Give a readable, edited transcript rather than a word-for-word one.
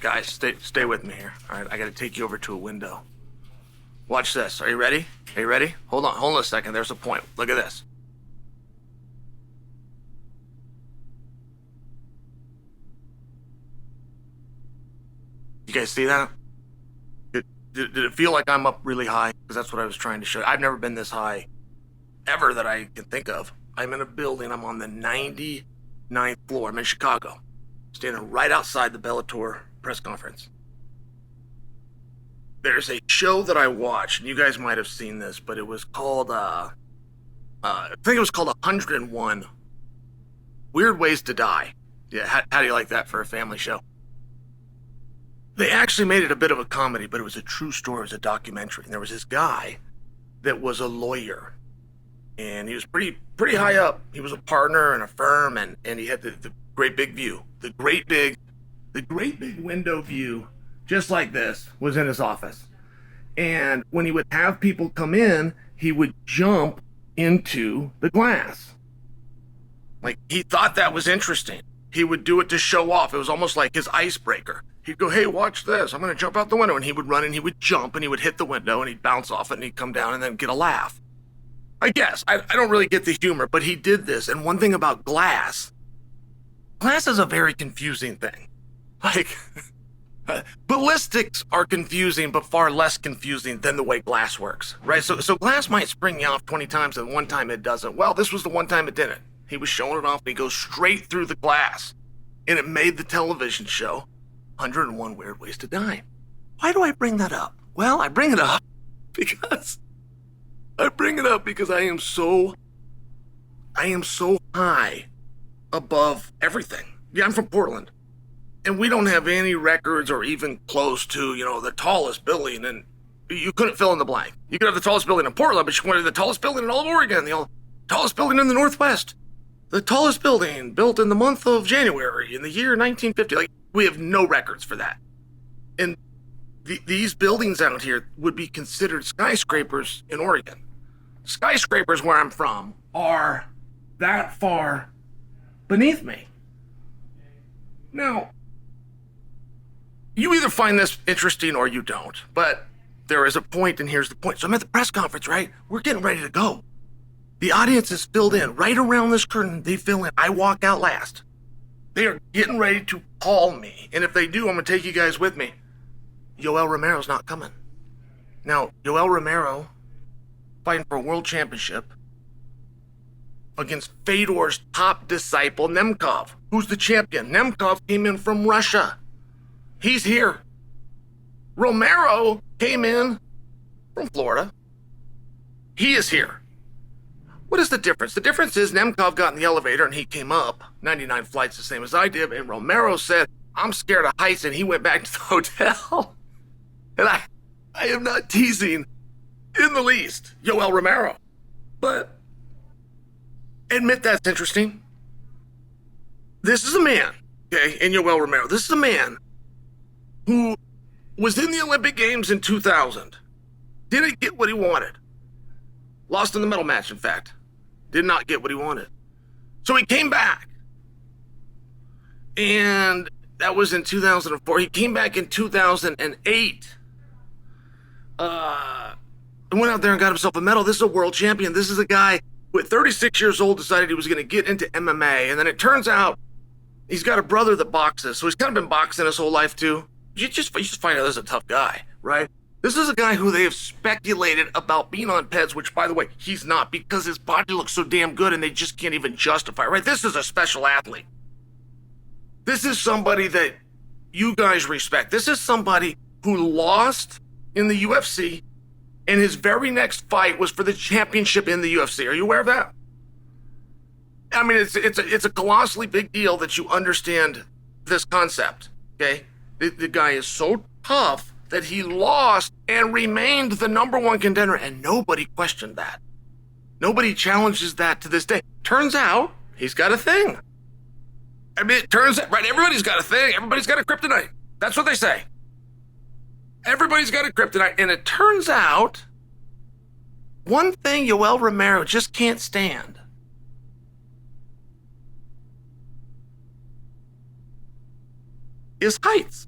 Guys, stay with me here. All right, I got to take you over to a window. Watch this. Are you ready? Are you ready? Hold on a second. There's a point. Look at this. You guys see that? Did it feel like I'm up really high? Because that's what I was trying to show you. I've never been this high ever that I can think of. I'm in a building. I'm on the 99th floor. I'm in Chicago, standing right outside the Bellator press conference. There's a show that I watched, and you guys might have seen this, but it was called, I think it was called 101 Weird Ways to Die. Yeah, how do you like that for a family show? They actually made it a bit of a comedy, but it was a true story. It was a documentary. And there was this guy that was a lawyer, and he was pretty high up. He was a partner in a firm, and he had the great big view. The great big window view, just like this, was in his office. And when he would have people come in, he would jump into the glass. Like, he thought that was interesting. He would do it to show off. It was almost like his icebreaker. He'd go, hey, watch this. I'm going to jump out the window. And he would run and he would jump and he would hit the window and he'd bounce off it and he'd come down and then get a laugh. I guess. I don't really get the humor, but he did this. And one thing about glass is a very confusing thing. Like, ballistics are confusing, but far less confusing than the way glass works, right? So glass might spring you off 20 times and one time it doesn't. Well, this was the one time it didn't. He was showing it off and he goes straight through the glass. And it made the television show 101 Weird Ways to Die. Why do I bring that up? Well, I bring it up because I am so high above everything. Yeah, I'm from Portland. And we don't have any records or even close to, the tallest building. And you couldn't fill in the blank. You could have the tallest building in Portland, but you couldn't have the tallest building in all of Oregon, the tallest building in the Northwest. The tallest building built in the month of January in the year 1950. Like, we have no records for that. And these buildings out here would be considered skyscrapers in Oregon. Skyscrapers where I'm from are that far beneath me. Now, you either find this interesting or you don't, but there is a point, and here's the point. So I'm at the press conference, right? We're getting ready to go. The audience is filled in. Right around this curtain, they fill in. I walk out last. They are getting ready to call me. And if they do, I'm going to take you guys with me. Yoel Romero's not coming. Now, Yoel Romero fighting for a world championship against Fedor's top disciple, Nemkov, who's the champion. Nemkov came in from Russia. He's here. Romero came in from Florida. He is here. What is the difference? The difference is Nemkov got in the elevator and he came up 99 flights the same as I did, and Romero said, I'm scared of heights, and he went back to the hotel. And I am not teasing in the least Yoel Romero. But admit that's interesting. This is a man, okay, in Yoel Romero. This is a man who was in the Olympic Games in 2000. Didn't get what he wanted. Lost in the medal match, in fact. Did not get what he wanted. So he came back. And that was in 2004. He came back in 2008. Went out there and got himself a medal. This is a world champion. This is a guy who at 36 years old decided he was going to get into MMA. And then it turns out he's got a brother that boxes. So he's kind of been boxing his whole life too. You just find out this is a tough guy, right? This is a guy who they have speculated about being on PEDs, which, by the way, he's not, because his body looks so damn good and they just can't even justify it, right? This is a special athlete. This is somebody that you guys respect. This is somebody who lost in the UFC, and his very next fight was for the championship in the UFC. Are you aware of that? I mean, it's a colossally big deal that you understand this concept, okay? The guy is so tough that he lost and remained the number one contender, and nobody questioned that. Nobody challenges that to this day. Turns out, he's got a thing. I mean, it turns out, right, everybody's got a thing. Everybody's got a kryptonite. That's what they say. Everybody's got a kryptonite, and it turns out, one thing Yoel Romero just can't stand is heights.